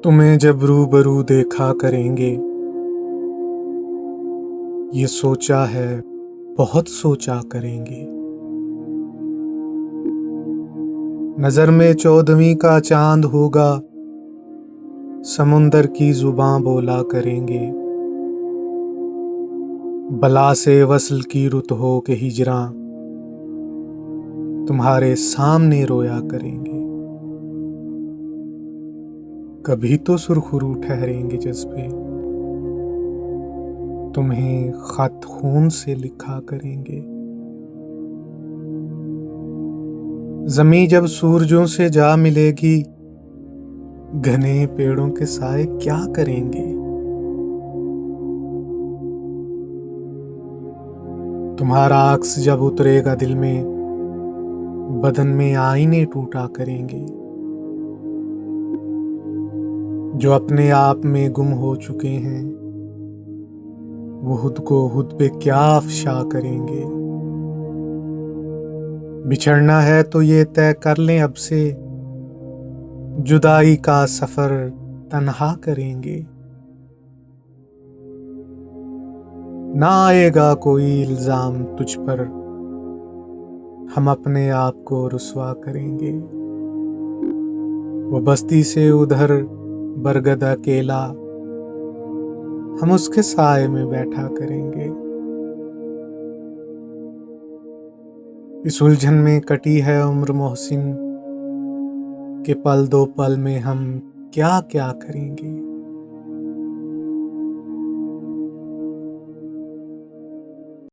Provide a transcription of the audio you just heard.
तुम्हें जब रूबरू देखा करेंगे, ये सोचा है बहुत सोचा करेंगे। नजर में 14वीं का चांद होगा, समुंदर की जुबां बोला करेंगे। बला से वस्ल की रुत हो के हिजरां तुम्हारे सामने रोया करेंगे। कभी तो सुरखरू ठहरेंगे जज्बे, तुम्हें खत खून से लिखा करेंगे। जमीन जब सूरजों से जा मिलेगी, घने पेड़ों के साए क्या करेंगे। तुम्हारा अक्स जब उतरेगा दिल में, बदन में आईने टूटा करेंगे। जो अपने आप में गुम हो चुके हैं, वो खुद को खुद पे क्या अफशा करेंगे। बिछड़ना है तो ये तय कर लें अब से, जुदाई का सफर तन्हा करेंगे। ना आएगा कोई इल्जाम तुझ पर, हम अपने आप को रुस्वा करेंगे। वो बस्ती से उधर बरगद अकेला, हम उसके साए में बैठा करेंगे। इस उलझन में कटी है उम्र मोहसिन, के पल दो पल में हम क्या क्या करेंगे।